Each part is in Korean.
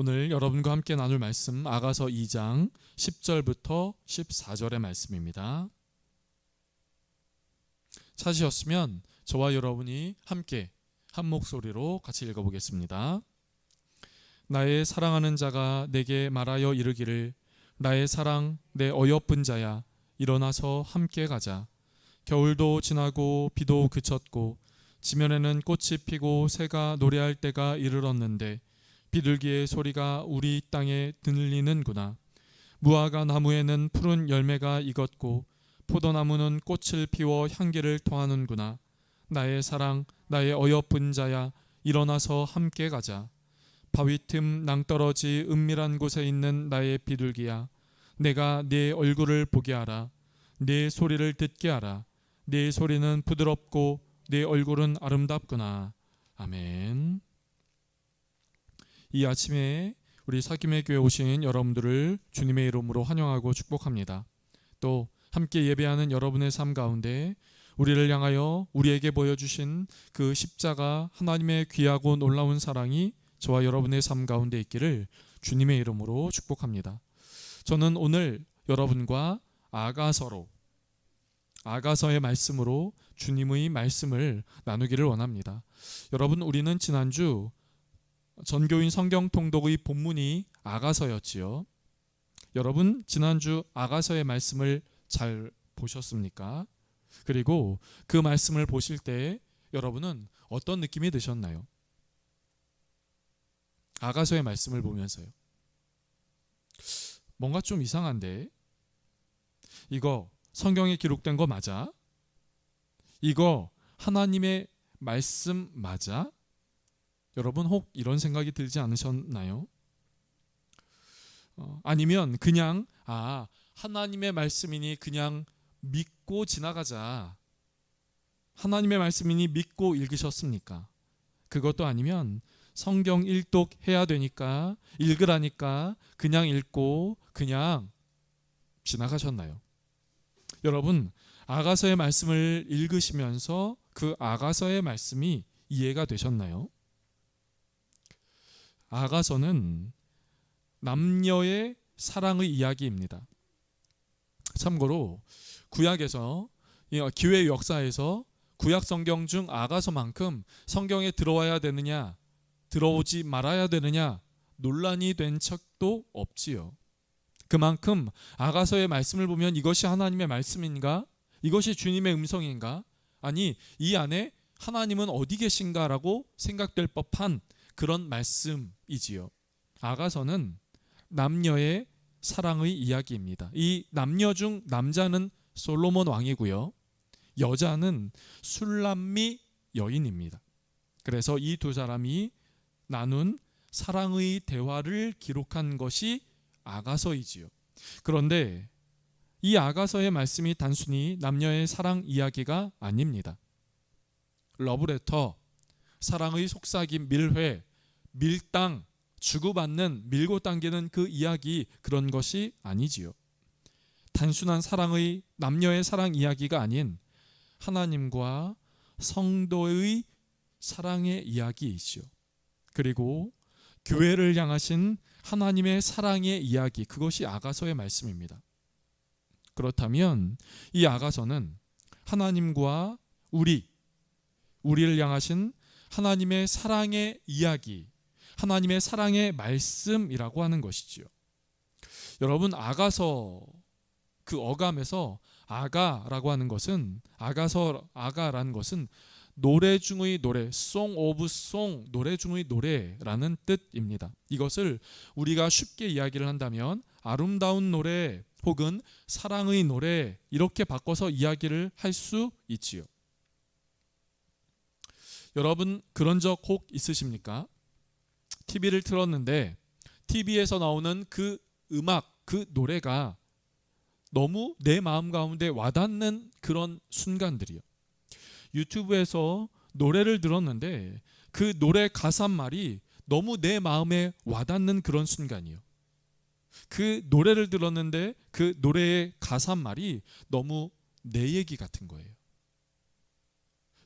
오늘 여러분과 함께 나눌 말씀 아가서 2장 10절부터 14절의 말씀입니다. 찾으셨으면 저와 여러분이 함께 한 목소리로 같이 읽어보겠습니다. 나의 사랑하는 자가 내게 말하여 이르기를 나의 사랑 내 어여쁜 자야 일어나서 함께 가자. 겨울도 지나고 비도 그쳤고 지면에는 꽃이 피고 새가 노래할 때가 이르렀는데 비둘기의 소리가 우리 땅에 들리는구나. 무화과 나무에는 푸른 열매가 익었고 포도나무는 꽃을 피워 향기를 토하는구나. 나의 사랑 나의 어여쁜 자야 일어나서 함께 가자. 바위 틈 낭떠러지 은밀한 곳에 있는 나의 비둘기야 내가 네 얼굴을 보게 하라. 네 소리를 듣게 하라. 네 소리는 부드럽고 네 얼굴은 아름답구나. 아멘. 이 아침에 우리 사김의 교회 오신 여러분들을 주님의 이름으로 환영하고 축복합니다. 또 함께 예배하는 여러분의 삶 가운데 우리를 향하여 우리에게 보여주신 그 십자가 하나님의 귀하고 놀라운 사랑이 저와 여러분의 삶 가운데 있기를 주님의 이름으로 축복합니다. 저는 오늘 여러분과 아가서의 말씀으로 주님의 말씀을 나누기를 원합니다. 여러분, 우리는 지난주 전교인 성경 통독의 본문이 아가서였지요. 여러분, 지난주 아가서의 말씀을 잘 보셨습니까? 그리고 그 말씀을 보실 때 여러분은 어떤 느낌이 드셨나요? 아가서의 말씀을 보면서요. 뭔가 좀 이상한데? 이거 성경에 기록된 거 맞아? 이거 하나님의 말씀 맞아? 여러분 혹 이런 생각이 들지 않으셨나요? 아니면 그냥 하나님의 말씀이니 그냥 믿고 지나가자. 하나님의 말씀이니 믿고 읽으셨습니까? 그것도 아니면 성경 일독 해야 되니까 읽으라니까 그냥 읽고 그냥 지나가셨나요? 여러분, 아가서의 말씀을 읽으시면서 그 아가서의 말씀이 이해가 되셨나요? 아가서는 남녀의 사랑의 이야기입니다. 참고로 구약에서 기회 역사에서 구약 성경 중 아가서만큼 성경에 들어와야 되느냐 들어오지 말아야 되느냐 논란이 된 적도 없지요. 그만큼 아가서의 말씀을 보면 이것이 하나님의 말씀인가? 이것이 주님의 음성인가? 아니, 이 안에 하나님은 어디 계신가라고 생각될 법한 그런 말씀이지요. 아가서는 남녀의 사랑의 이야기입니다. 이 남녀 중 남자는 솔로몬 왕이고요. 여자는 술람미 여인입니다. 그래서 이 두 사람이 나눈 사랑의 대화를 기록한 것이 아가서이지요. 그런데 이 아가서의 말씀이 단순히 남녀의 사랑 이야기가 아닙니다. 러브레터, 사랑의 속삭임, 밀회, 밀당, 주고받는, 밀고 당기는 그 이야기, 그런 것이 아니지요. 단순한 사랑의 남녀의 사랑 이야기가 아닌 하나님과 성도의 사랑의 이야기이지요. 그리고 교회를 향하신 하나님의 사랑의 이야기, 그것이 아가서의 말씀입니다. 그렇다면 이 아가서는 하나님과 우리를 향하신 하나님의 사랑의 이야기, 하나님의 사랑의 말씀이라고 하는 것이지요. 여러분, 아가서 그 어감에서 아가라고 하는 것은 아가라는 것은 노래 중의 노래, song of song, 노래 중의 노래라는 뜻입니다. 이것을 우리가 쉽게 이야기를 한다면 아름다운 노래 혹은 사랑의 노래 이렇게 바꿔서 이야기를 할 수 있지요. 여러분, 그런 적 혹 있으십니까? TV를 틀었는데 TV에서 나오는 그 음악, 그 노래가 너무 내 마음 가운데 와닿는 그런 순간들이요. 유튜브에서 노래를 들었는데 그 노래 가사말이 너무 내 마음에 와닿는 그런 순간이요. 그 노래를 들었는데 그 노래의 가사말이 너무 내 얘기 같은 거예요.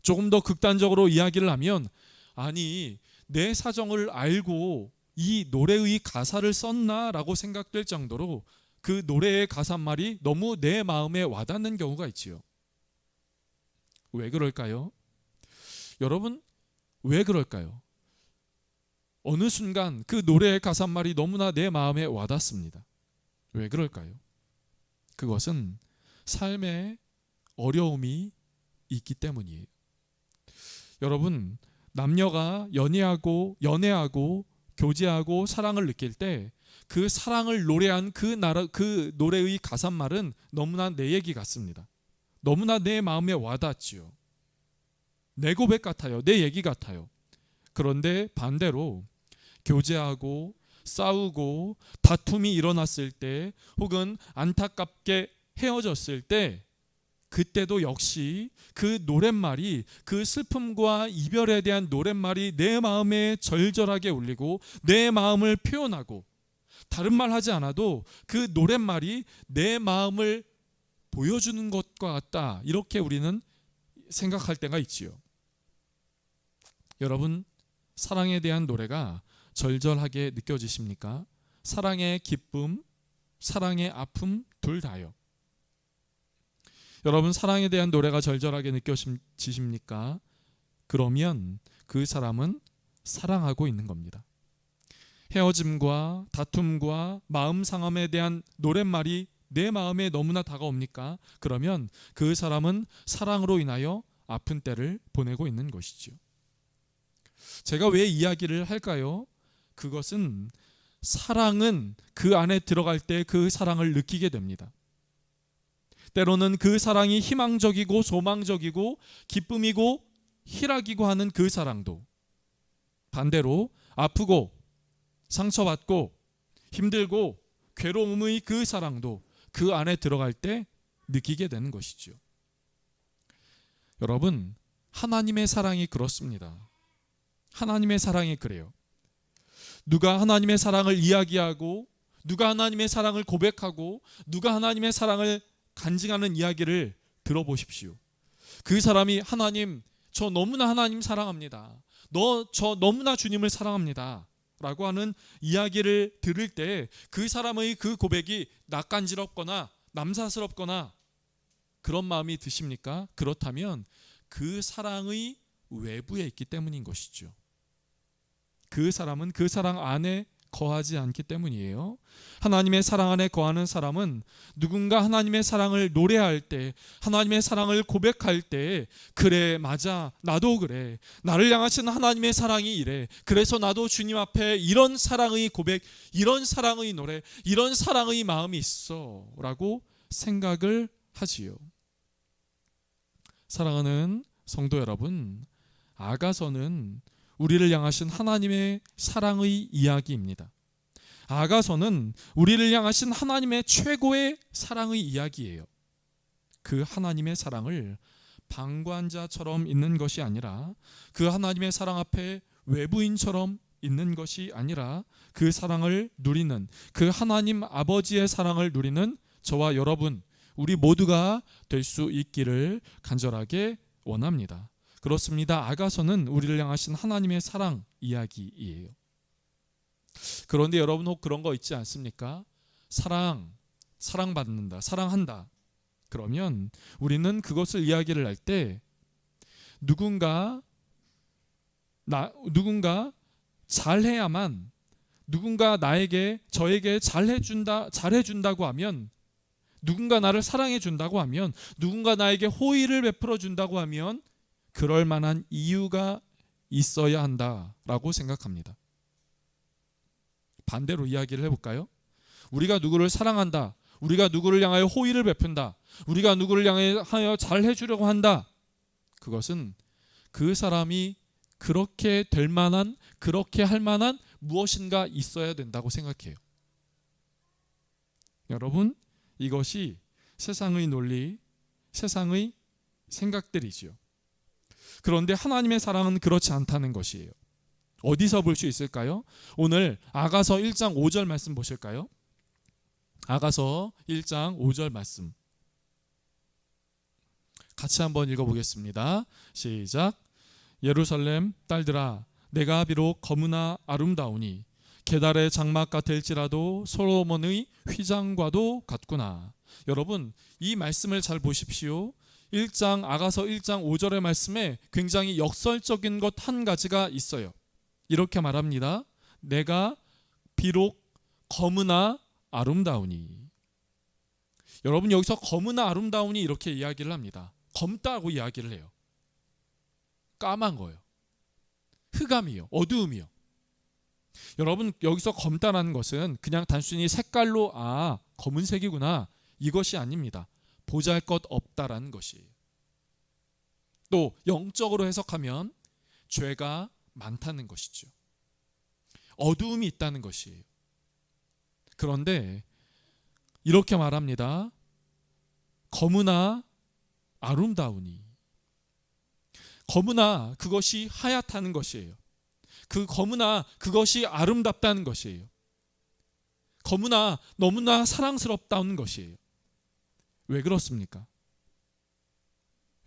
조금 더 극단적으로 이야기를 하면, 아니 내 사정을 알고 이 노래의 가사를 썼나라고 생각될 정도로 그 노래의 가사말이 너무 내 마음에 와닿는 경우가 있지요. 왜 그럴까요? 여러분, 왜 그럴까요? 어느 순간 그 노래의 가사말이 너무나 내 마음에 와닿습니다. 왜 그럴까요? 그것은 삶의 어려움이 있기 때문이에요. 여러분, 남녀가 연애하고 교제하고 사랑을 느낄 때 그 사랑을 노래한 그 노래의 가사말은 너무나 내 얘기 같습니다. 너무나 내 마음에 와닿지요. 내 고백 같아요. 내 얘기 같아요. 그런데 반대로 교제하고 싸우고 다툼이 일어났을 때 혹은 안타깝게 헤어졌을 때 그때도 역시 그 노랫말이, 그 슬픔과 이별에 대한 노랫말이 내 마음에 절절하게 울리고 내 마음을 표현하고, 다른 말 하지 않아도 그 노랫말이 내 마음을 보여주는 것과 같다, 이렇게 우리는 생각할 때가 있지요. 여러분, 사랑에 대한 노래가 절절하게 느껴지십니까? 사랑의 기쁨, 사랑의 아픔 둘 다요. 여러분, 사랑에 대한 노래가 절절하게 느껴지십니까? 그러면 그 사람은 사랑하고 있는 겁니다. 헤어짐과 다툼과 마음 상함에 대한 노랫말이 내 마음에 너무나 다가옵니까? 그러면 그 사람은 사랑으로 인하여 아픈 때를 보내고 있는 것이죠. 제가 왜 이야기를 할까요? 그것은 사랑은 그 안에 들어갈 때 그 사랑을 느끼게 됩니다. 때로는 그 사랑이 희망적이고 소망적이고 기쁨이고 희락이고 하는 그 사랑도, 반대로 아프고 상처받고 힘들고 괴로움의 그 사랑도 그 안에 들어갈 때 느끼게 되는 것이죠. 여러분, 하나님의 사랑이 그렇습니다. 하나님의 사랑이 그래요. 누가 하나님의 사랑을 이야기하고, 누가 하나님의 사랑을 고백하고, 누가 하나님의 사랑을 간증하는 이야기를 들어보십시오. 그 사람이 하나님, 저 너무나 하나님 사랑합니다. 저 너무나 주님을 사랑합니다 라고 하는 이야기를 들을 때 그 사람의 그 고백이 낯간지럽거나 남사스럽거나 그런 마음이 드십니까? 그렇다면 그 사랑의 외부에 있기 때문인 것이죠. 그 사람은 그 사랑 안에 거하지 않기 때문이에요. 하나님의 사랑 안에 거하는 사람은 누군가 하나님의 사랑을 노래할 때, 하나님의 사랑을 고백할 때, 그래, 맞아, 나도 그래, 나를 향하신 하나님의 사랑이 이래, 그래서 나도 주님 앞에 이런 사랑의 고백, 이런 사랑의 노래, 이런 사랑의 마음이 있어 라고 생각을 하지요. 사랑하는 성도 여러분, 아가서는 우리를 향하신 하나님의 사랑의 이야기입니다. 아가서는 우리를 향하신 하나님의 최고의 사랑의 이야기예요. 그 하나님의 사랑을 방관자처럼 있는 것이 아니라, 그 하나님의 사랑 앞에 외부인처럼 있는 것이 아니라, 그 사랑을 누리는, 그 하나님 아버지의 사랑을 누리는 저와 여러분, 우리 모두가 될 수 있기를 간절하게 원합니다. 그렇습니다. 아가서는 우리를 향하신 하나님의 사랑 이야기이에요. 그런데 여러분, 혹 그런 거 있지 않습니까? 사랑받는다, 사랑한다. 그러면 우리는 그것을 이야기를 할 때 누군가 잘해야만, 누군가 저에게 잘해준다고 하면, 누군가 나를 사랑해준다고 하면, 누군가 나에게 호의를 베풀어준다고 하면 그럴 만한 이유가 있어야 한다라고 생각합니다. 반대로 이야기를 해볼까요? 우리가 누구를 사랑한다, 우리가 누구를 향하여 호의를 베푼다, 우리가 누구를 향하여 잘해주려고 한다, 그것은 그 사람이 그렇게 될 만한, 그렇게 할 만한 무엇인가 있어야 된다고 생각해요. 여러분, 이것이 세상의 논리, 세상의 생각들이지요. 그런데 하나님의 사랑은 그렇지 않다는 것이에요. 어디서 볼 수 있을까요? 오늘 아가서 1장 5절 말씀 보실까요? 아가서 1장 5절 말씀 같이 한번 읽어보겠습니다. 시작. 예루살렘 딸들아, 내가 비록 거무나 아름다우니 게달의 장막 같을지라도 솔로몬의 휘장과도 같구나. 여러분, 이 말씀을 잘 보십시오. 아가서 1장 5절의 말씀에 굉장히 역설적인 것 한 가지가 있어요. 이렇게 말합니다. 내가 비록 검으나 아름다우니. 여러분, 여기서 검으나 아름다우니 이렇게 이야기를 합니다. 검다고 이야기를 해요. 까만 거예요. 흑암이요. 어두움이요. 여러분, 여기서 검다라는 것은 그냥 단순히 색깔로 검은색이구나 이것이 아닙니다. 보잘것없다라는 것이에요. 또 영적으로 해석하면 죄가 많다는 것이죠. 어두움이 있다는 것이에요. 그런데 이렇게 말합니다. 검으나 아름다우니. 검으나 그것이 하얗다는 것이에요. 그 검으나 그것이 아름답다는 것이에요. 검으나 너무나 사랑스럽다는 것이에요. 왜 그렇습니까?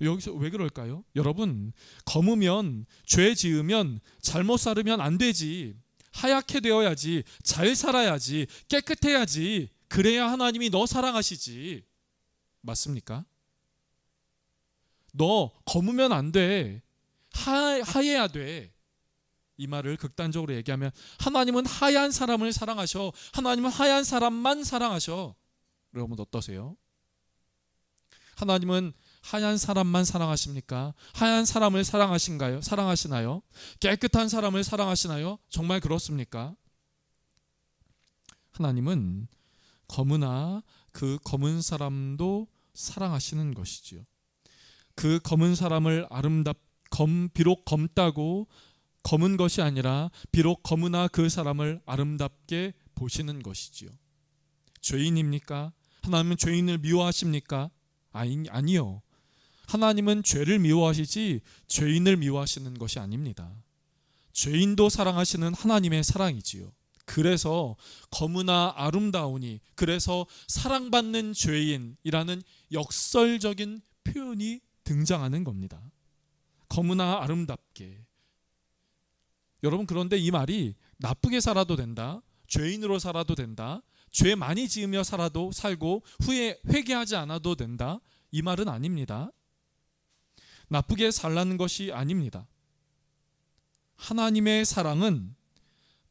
여기서 왜 그럴까요? 여러분, 검으면, 죄 지으면, 잘못 살으면 안 되지. 하얗게 되어야지. 잘 살아야지. 깨끗해야지. 그래야 하나님이 너 사랑하시지. 맞습니까? 너 검으면 안 돼. 하얘야 돼. 이 말을 극단적으로 얘기하면 하나님은 하얀 사람을 사랑하셔. 하나님은 하얀 사람만 사랑하셔. 여러분 어떠세요? 하나님은 하얀 사람만 사랑하십니까? 하얀 사람을 사랑하신가요? 사랑하시나요? 깨끗한 사람을 사랑하시나요? 정말 그렇습니까? 하나님은 검으나 그 검은 사람도 사랑하시는 것이지요. 그 검은 사람을 비록 검다고 검은 것이 아니라 비록 검으나 그 사람을 아름답게 보시는 것이지요. 죄인입니까? 하나님은 죄인을 미워하십니까? 아니요. 하나님은 죄를 미워하시지 죄인을 미워하시는 것이 아닙니다. 죄인도 사랑하시는 하나님의 사랑이지요. 그래서 검으나 아름다우니, 그래서 사랑받는 죄인이라는 역설적인 표현이 등장하는 겁니다. 검으나 아름답게. 여러분, 그런데 이 말이 나쁘게 살아도 된다, 죄인으로 살아도 된다, 죄 많이 지으며 살고 후에 회개하지 않아도 된다, 이 말은 아닙니다. 나쁘게 살라는 것이 아닙니다. 하나님의 사랑은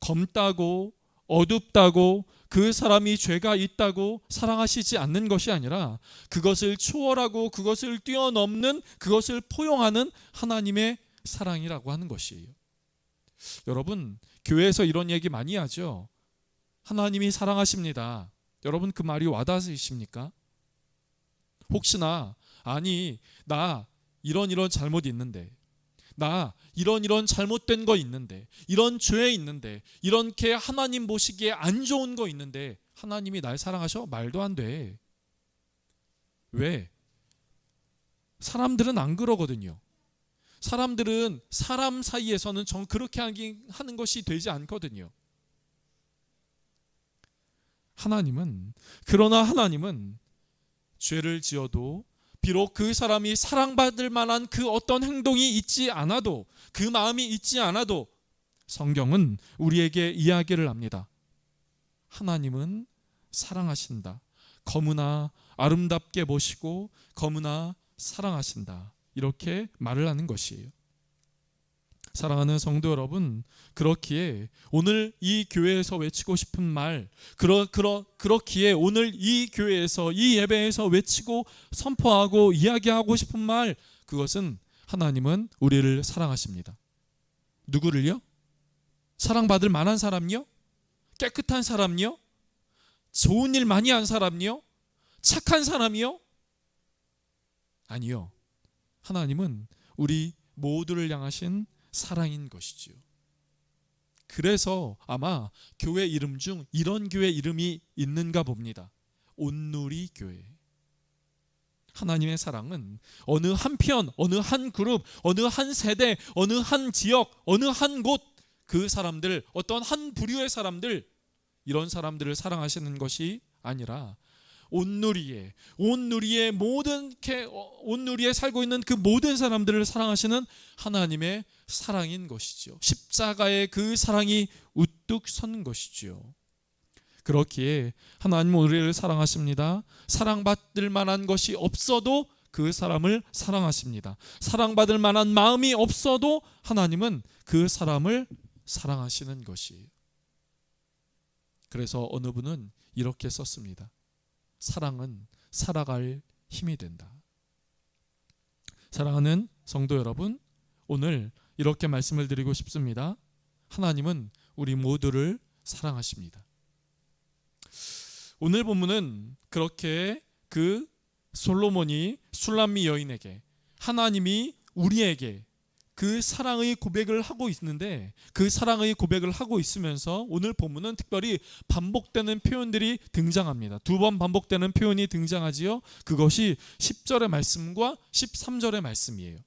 검다고 어둡다고 그 사람이 죄가 있다고 사랑하시지 않는 것이 아니라 그것을 초월하고 그것을 뛰어넘는, 그것을 포용하는 하나님의 사랑이라고 하는 것이에요. 여러분, 교회에서 이런 얘기 많이 하죠. 하나님이 사랑하십니다. 여러분, 그 말이 와닿으십니까? 혹시나 나 이런 잘못이 있는데, 나 이런 잘못된 거 있는데, 이런 죄 있는데, 이렇게 하나님 보시기에 안 좋은 거 있는데 하나님이 날 사랑하셔? 말도 안 돼. 왜? 사람들은 안 그러거든요. 사람들은 사람 사이에서는 그렇게 하는 것이 되지 않거든요. 그러나 하나님은 죄를 지어도 비록 그 사람이 사랑받을 만한 그 어떤 행동이 있지 않아도, 그 마음이 있지 않아도 성경은 우리에게 이야기를 합니다. 하나님은 사랑하신다. 검으나 아름답게 보시고 검으나 사랑하신다. 이렇게 말을 하는 것이에요. 사랑하는 성도 여러분, 그렇기에 오늘 이 교회에서 외치고 싶은 말, 그렇기에 오늘 이 교회에서, 이 예배에서 외치고 선포하고 이야기하고 싶은 말, 그것은 하나님은 우리를 사랑하십니다. 누구를요? 사랑받을 만한 사람요? 깨끗한 사람요? 좋은 일 많이 한 사람요? 착한 사람이요? 아니요. 하나님은 우리 모두를 향하신 사랑인 것이지요. 그래서 아마 교회 이름 중 이런 교회 이름이 있는가 봅니다. 온누리 교회. 하나님의 사랑은 어느 한 편, 어느 한 그룹, 어느 한 세대, 어느 한 지역, 어느 한 곳, 그 사람들, 어떤 한 부류의 사람들, 이런 사람들을 사랑하시는 것이 아니라 온누리에 살고 있는 그 모든 사람들을 사랑하시는 하나님의 사랑인 것이죠. 십자가의 그 사랑이 우뚝 선 것이지요. 그렇기에 하나님은 우리를 사랑하십니다. 사랑받을 만한 것이 없어도 그 사람을 사랑하십니다. 사랑받을 만한 마음이 없어도 하나님은 그 사람을 사랑하시는 것이에요. 그래서 어느 분은 이렇게 썼습니다. 사랑은 살아갈 힘이 된다. 사랑하는 성도 여러분, 오늘 이렇게 말씀을 드리고 싶습니다. 하나님은 우리 모두를 사랑하십니다. 오늘 본문은 그렇게 그 솔로몬이 술람미 여인에게, 하나님이 우리에게 그 사랑의 고백을 하고 있는데, 그 사랑의 고백을 하고 있으면서 오늘 본문은 특별히 반복되는 표현들이 등장합니다. 2번 반복되는 표현이 등장하지요. 그것이 10절의 말씀과 13절의 말씀이에요.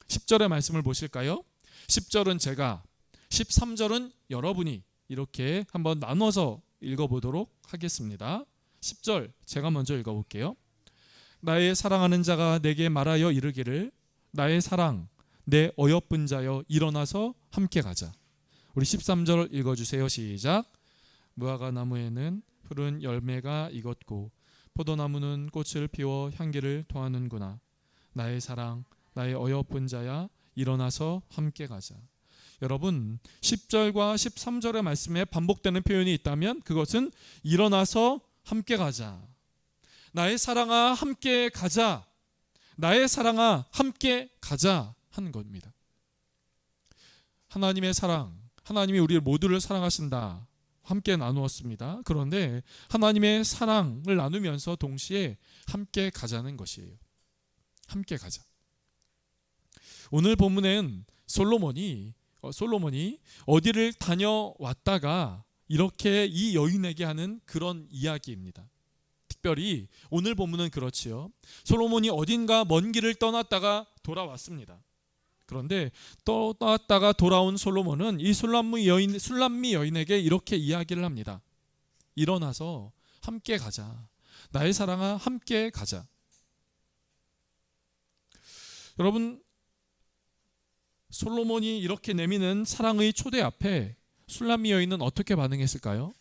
10절의 말씀을 보실까요? 10절은 제가, 13절은 여러분이 이렇게 한번 나눠서 읽어보도록 하겠습니다. 10절 제가 먼저 읽어볼게요. 나의 사랑하는 자가 내게 말하여 이르기를, 나의 사랑 내 어여쁜 자여 일어나서 함께 가자. 우리 13절 읽어주세요. 시작. 무화과 나무에는 푸른 열매가 익었고 포도나무는 꽃을 피워 향기를 토하는구나. 나의 사랑 나의 어여쁜 자야 일어나서 함께 가자. 여러분, 10절과 13절의 말씀에 반복되는 표현이 있다면 그것은 일어나서 함께 가자, 나의 사랑아 함께 가자, 나의 사랑아 함께 가자 하는 겁니다. 하나님의 사랑, 하나님이 우리 모두를 사랑하신다, 함께 나누었습니다. 그런데 하나님의 사랑을 나누면서 동시에 함께 가자는 것이에요. 함께 가자. 오늘 본문엔 솔로몬이 어디를 다녀왔다가 이렇게 이 여인에게 하는 그런 이야기입니다. 특별히 오늘 본문은 그렇지요. 솔로몬이 어딘가 먼 길을 떠났다가 돌아왔습니다. 그런데 떠났다가 돌아온 솔로몬은 이 술람미 여인에게 이렇게 이야기를 합니다. 일어나서 함께 가자. 나의 사랑아 함께 가자. 여러분, 솔로몬이 이렇게 내미는 사랑의 초대 앞에 술람미 여인은 어떻게 반응했을까요?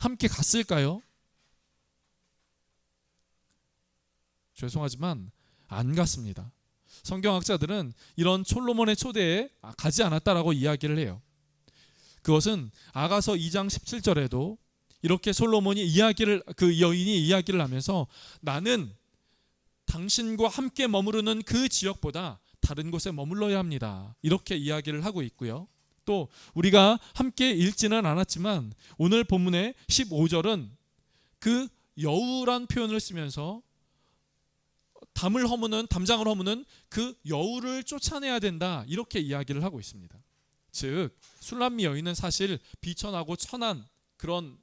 함께 갔을까요? 죄송하지만 안 갔습니다. 성경학자들은 이런 솔로몬의 초대에 가지 않았다라고 이야기를 해요. 그것은 아가서 2장 17절에도 이렇게 솔로몬이 그 여인이 이야기를 하면서 나는 당신과 함께 머무르는 그 지역보다 다른 곳에 머물러야 합니다, 이렇게 이야기를 하고 있고요. 또 우리가 함께 읽지는 않았지만 오늘 본문의 15절은 그 여우란 표현을 쓰면서 담장을 허무는 그 여우를 쫓아내야 된다, 이렇게 이야기를 하고 있습니다. 즉 술람미 여인은 사실 비천하고 천한 그런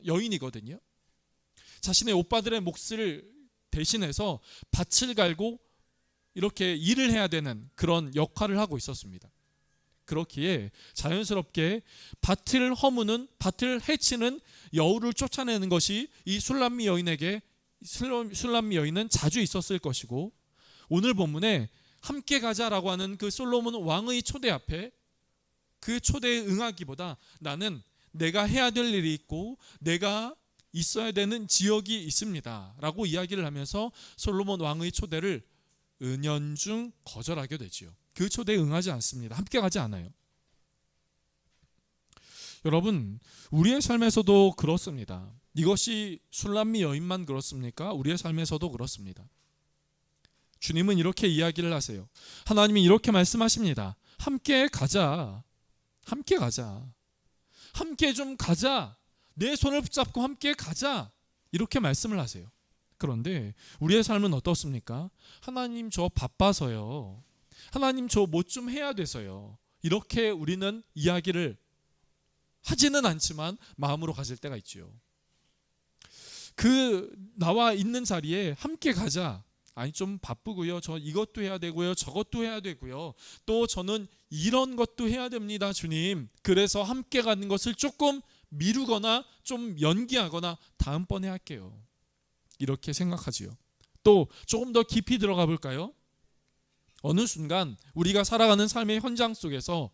여인이거든요. 자신의 오빠들의 몫을 대신해서 밭을 갈고 이렇게 일을 해야 되는 그런 역할을 하고 있었습니다. 그렇기에 자연스럽게 밭을 해치는 여우를 쫓아내는 것이 이 술람미 여인은 자주 있었을 것이고, 오늘 본문에 함께 가자라고 하는 그 솔로몬 왕의 초대 앞에 그 초대에 응하기보다 나는 내가 해야 될 일이 있고 내가 있어야 되는 지역이 있습니다 라고 이야기를 하면서 솔로몬 왕의 초대를 은연중 거절하게 되지요. 그 초대에 응하지 않습니다. 함께 가지 않아요. 여러분, 우리의 삶에서도 그렇습니다. 이것이 술람미 여인만 그렇습니까? 우리의 삶에서도 그렇습니다. 주님은 이렇게 이야기를 하세요. 하나님이 이렇게 말씀하십니다. 함께 가자. 함께 가자. 함께 좀 가자. 내 손을 붙잡고 함께 가자. 이렇게 말씀을 하세요. 그런데 우리의 삶은 어떻습니까? 하나님 저 바빠서요. 하나님 저 뭐 좀 해야 돼서요. 이렇게 우리는 이야기를 하지는 않지만 마음으로 가질 때가 있죠. 그 나와 있는 자리에 함께 가자. 아니 좀 바쁘고요. 저 이것도 해야 되고요. 저것도 해야 되고요. 또 저는 이런 것도 해야 됩니다, 주님. 그래서 함께 가는 것을 조금 미루거나 좀 연기하거나 다음번에 할게요. 이렇게 생각하지요. 또 조금 더 깊이 들어가 볼까요? 어느 순간 우리가 살아가는 삶의 현장 속에서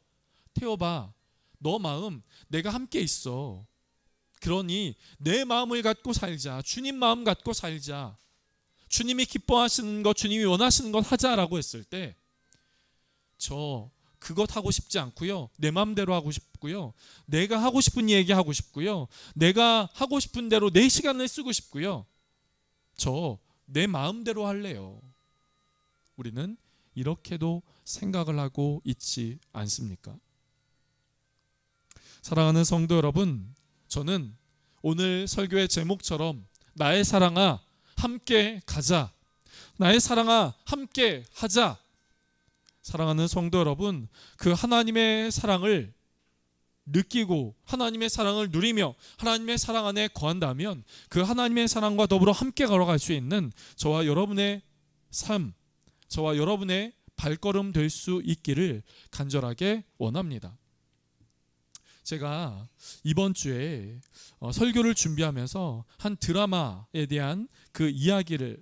태워봐. 너 마음 내가 함께 있어. 그러니 내 마음을 갖고 살자. 주님 마음 갖고 살자. 주님이 기뻐하시는 것, 주님이 원하시는 것 하자라고 했을 때 저 그것 하고 싶지 않고요. 내 마음대로 하고 싶고요. 내가 하고 싶은 얘기 하고 싶고요. 내가 하고 싶은 대로 내 시간을 쓰고 싶고요. 저 내 마음대로 할래요. 우리는 이렇게도 생각을 하고 있지 않습니까? 사랑하는 성도 여러분, 저는 오늘 설교의 제목처럼 나의 사랑아 함께 가자, 나의 사랑아 함께 하자. 사랑하는 성도 여러분, 그 하나님의 사랑을 느끼고 하나님의 사랑을 누리며 하나님의 사랑 안에 거한다면 그 하나님의 사랑과 더불어 함께 걸어갈 수 있는 저와 여러분의 삶, 저와 여러분의 발걸음 될 수 있기를 간절하게 원합니다. 제가 이번 주에 설교를 준비하면서 한 드라마에 대한 그 이야기를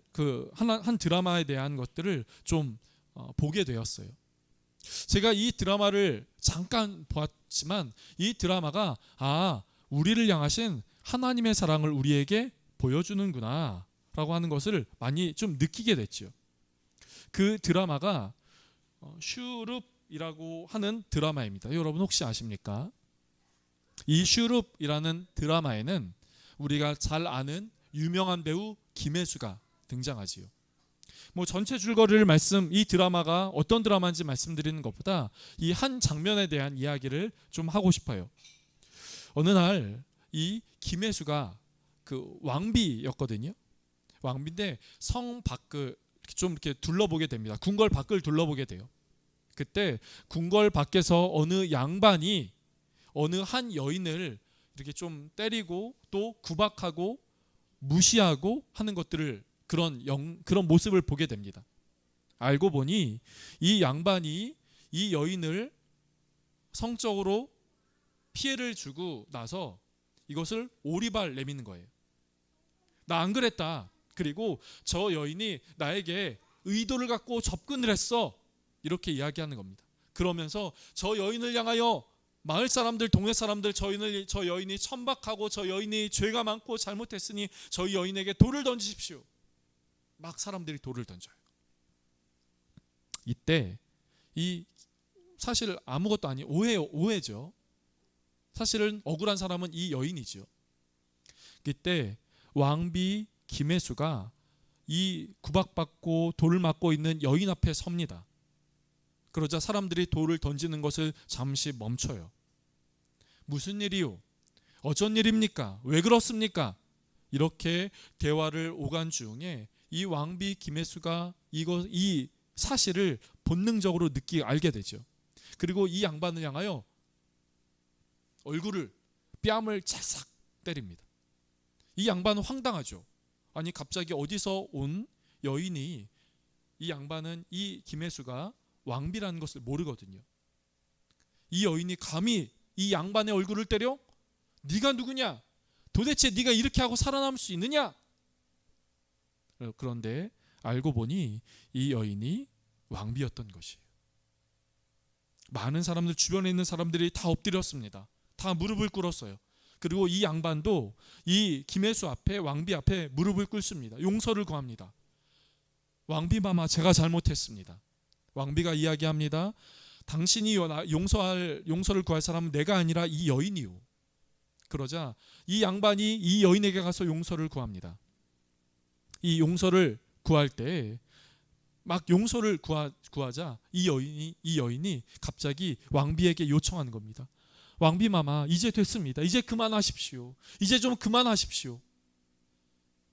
한 드라마에 대한 것들을 좀 보게 되었어요. 제가 이 드라마를 잠깐 보았지만 이 드라마가 우리를 향하신 하나님의 사랑을 우리에게 보여주는구나 라고 하는 것을 많이 좀 느끼게 됐죠. 그 드라마가 슈룹이라고 하는 드라마입니다. 여러분 혹시 아십니까? 이 슈룹이라는 드라마에는 우리가 잘 아는 유명한 배우 김혜수가 등장하지요. 전체 줄거리를 이 드라마가 어떤 드라마인지 말씀드리는 것보다 이 한 장면에 대한 이야기를 좀 하고 싶어요. 어느 날 이 김혜수가 그 왕비였거든요. 왕비인데 성 밖을 좀 이렇게 둘러보게 됩니다. 궁궐 밖을 둘러보게 돼요. 그때 궁궐 밖에서 어느 양반이 어느 한 여인을 이렇게 좀 때리고 또 구박하고 무시하고 하는 것들을 그런 모습을 보게 됩니다. 알고 보니 이 양반이 이 여인을 성적으로 피해를 주고 나서 이것을 오리발 내미는 거예요. 나 안 그랬다. 그리고 저 여인이 나에게 의도를 갖고 접근을 했어. 이렇게 이야기하는 겁니다. 그러면서 저 여인을 향하여 마을 사람들, 동네 사람들 저 여인이 천박하고 저 여인이 죄가 많고 잘못했으니 저 여인에게 돌을 던지십시오. 막 사람들이 돌을 던져요. 이때 이 사실 아무것도 아닌 오해죠. 사실은 억울한 사람은 이 여인이죠. 이때 왕비 김혜수가 이 구박받고 돌을 맞고 있는 여인 앞에 섭니다. 그러자 사람들이 돌을 던지는 것을 잠시 멈춰요. 무슨 일이요? 어쩐 일입니까? 왜 그렇습니까? 이렇게 대화를 오간 중에 이 왕비 김혜수가 이 사실을 본능적으로 알게 되죠. 그리고 이 양반을 향하여 뺨을 찰싹 때립니다. 이 양반은 황당하죠. 아니 갑자기 어디서 온 여인이, 이 양반은 이 김혜수가 왕비라는 것을 모르거든요. 이 여인이 감히 이 양반의 얼굴을 때려? 네가 누구냐? 도대체 네가 이렇게 하고 살아남을 수 있느냐? 그런데 알고 보니 이 여인이 왕비였던 것이에요. 많은 사람들, 주변에 있는 사람들이 다 엎드렸습니다. 다 무릎을 꿇었어요. 그리고 이 양반도 이 김혜수 앞에, 왕비 앞에 무릎을 꿇습니다. 용서를 구합니다. 왕비마마, 제가 잘못했습니다. 왕비가 이야기합니다. 당신이 용서를 구할 사람은 내가 아니라 이 여인이요. 그러자 이 양반이 이 여인에게 가서 용서를 구합니다. 이 용서를 구할 때 막 용서를 구하자 이 여인이 갑자기 왕비에게 요청하는 겁니다. 왕비마마, 이제 됐습니다. 이제 그만하십시오. 이제 좀 그만하십시오.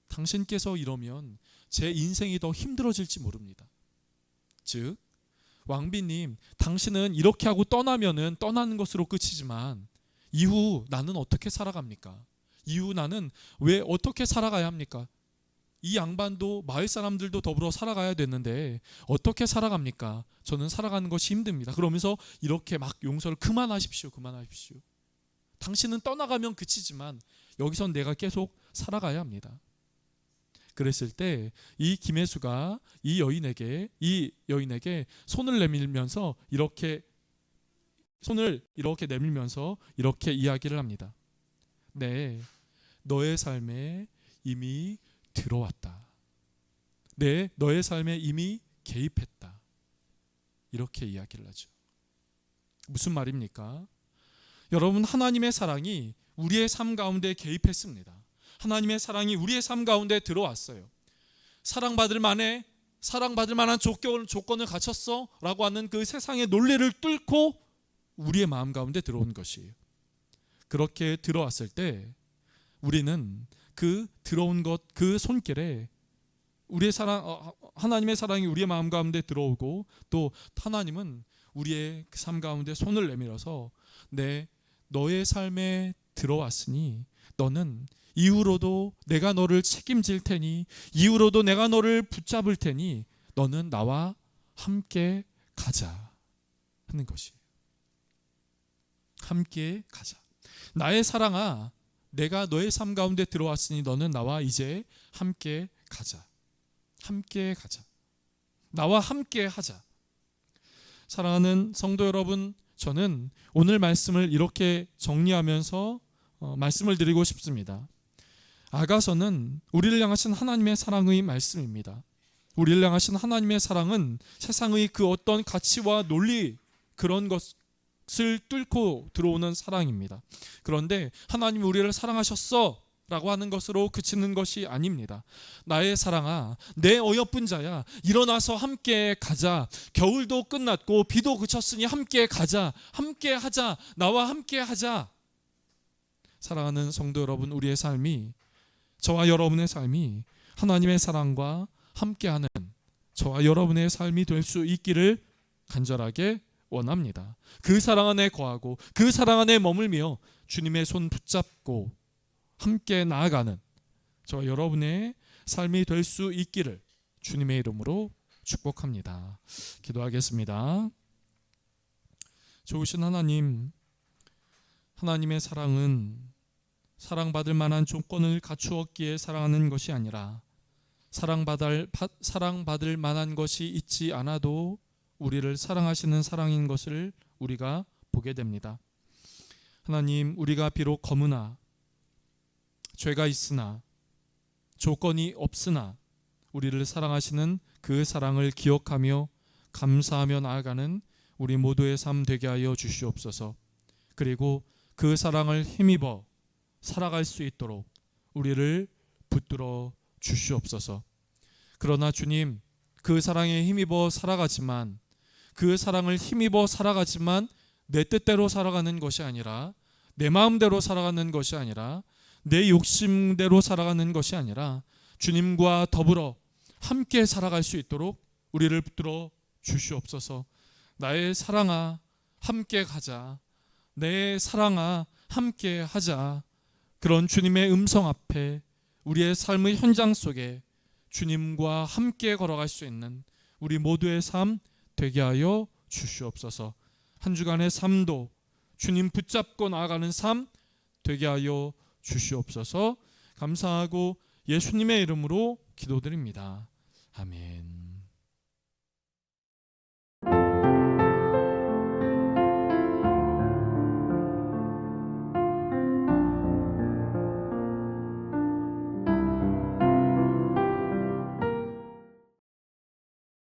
당신께서 이러면 제 인생이 더 힘들어질지 모릅니다. 즉 왕비님, 당신은 이렇게 하고 떠나면은 떠나는 것으로 끝이지만 이후 나는 어떻게 살아갑니까? 이후 나는 왜 어떻게 살아가야 합니까? 이 양반도 마을 사람들도 더불어 살아가야 되는데 어떻게 살아갑니까? 저는 살아가는 것이 힘듭니다. 그러면서 이렇게 막 용서를 그만하십시오. 당신은 떠나가면 그치지만 여기선 내가 계속 살아가야 합니다. 그랬을 때 이 김혜수가 이 여인에게 손을 내밀면서 이렇게 손을 이렇게 내밀면서 이렇게 이야기를 합니다. 네, 너의 삶에 이미 들어왔다. 네, 너의 삶에 이미 개입했다. 이렇게 이야기를 하죠. 무슨 말입니까? 여러분, 하나님의 사랑이 우리의 삶 가운데 개입했습니다. 하나님의 사랑이 우리의 삶 가운데 들어왔어요. 사랑받을 만한 조건을 갖췄어 라고 하는 그 세상의 논리를 뚫고 우리의 마음 가운데 들어온 것이에요. 그렇게 들어왔을 때 우리는 그 들어온 것, 그 손길에 우리의 하나님의 사랑이 우리의 마음 가운데 들어오고, 또 하나님은 우리의 그 삶 가운데 손을 내밀어서 너의 삶에 들어왔으니 너는 이후로도 내가 너를 책임질 테니, 이후로도 내가 너를 붙잡을 테니 너는 나와 함께 가자 하는 것이에요. 함께 가자. 나의 사랑아, 내가 너의 삶 가운데 들어왔으니 너는 나와 이제 함께 가자. 함께 가자. 나와 함께 하자. 사랑하는 성도 여러분, 저는 오늘 말씀을 이렇게 정리하면서 말씀을 드리고 싶습니다. 아가서는 우리를 향하신 하나님의 사랑의 말씀입니다. 우리를 향하신 하나님의 사랑은 세상의 그 어떤 가치와 논리, 그런 것을 뚫고 들어오는 사랑입니다. 그런데 하나님이 우리를 사랑하셨어 라고 하는 것으로 그치는 것이 아닙니다. 나의 사랑아, 내 어여쁜 자야, 일어나서 함께 가자. 겨울도 끝났고 비도 그쳤으니 함께 가자. 함께 하자. 나와 함께 하자. 사랑하는 성도 여러분, 우리의 삶이, 저와 여러분의 삶이 하나님의 사랑과 함께하는 저와 여러분의 삶이 될 수 있기를 간절하게 원합니다. 그 사랑 안에 거하고 그 사랑 안에 머물며 주님의 손 붙잡고 함께 나아가는 저와 여러분의 삶이 될 수 있기를 주님의 이름으로 축복합니다. 기도하겠습니다. 좋으신 하나님, 하나님의 사랑은 사랑받을 만한 조건을 갖추었기에 사랑하는 것이 아니라 사랑받을 만한 것이 있지 않아도 우리를 사랑하시는 사랑인 것을 우리가 보게 됩니다. 하나님, 우리가 비록 검으나 죄가 있으나 조건이 없으나 우리를 사랑하시는 그 사랑을 기억하며 감사하며 나아가는 우리 모두의 삶 되게 하여 주시옵소서. 그리고 그 사랑을 힘입어 살아갈 수 있도록 우리를 붙들어 주시옵소서. 그러나 주님, 그 사랑에 힘입어 살아가지만, 그 사랑을 힘입어 살아가지만 내 뜻대로 살아가는 것이 아니라, 내 마음대로 살아가는 것이 아니라, 내 욕심대로 살아가는 것이 아니라 주님과 더불어 함께 살아갈 수 있도록 우리를 붙들어 주시옵소서. 나의 사랑아, 함께 가자. 내 사랑아, 함께 하자. 그런 주님의 음성 앞에 우리의 삶의 현장 속에 주님과 함께 걸어갈 수 있는 우리 모두의 삶 되게 하여 주시옵소서. 한 주간의 삶도 주님 붙잡고 나아가는 삶 되게 하여 주시옵소서. 감사하고 예수님의 이름으로 기도드립니다. 아멘.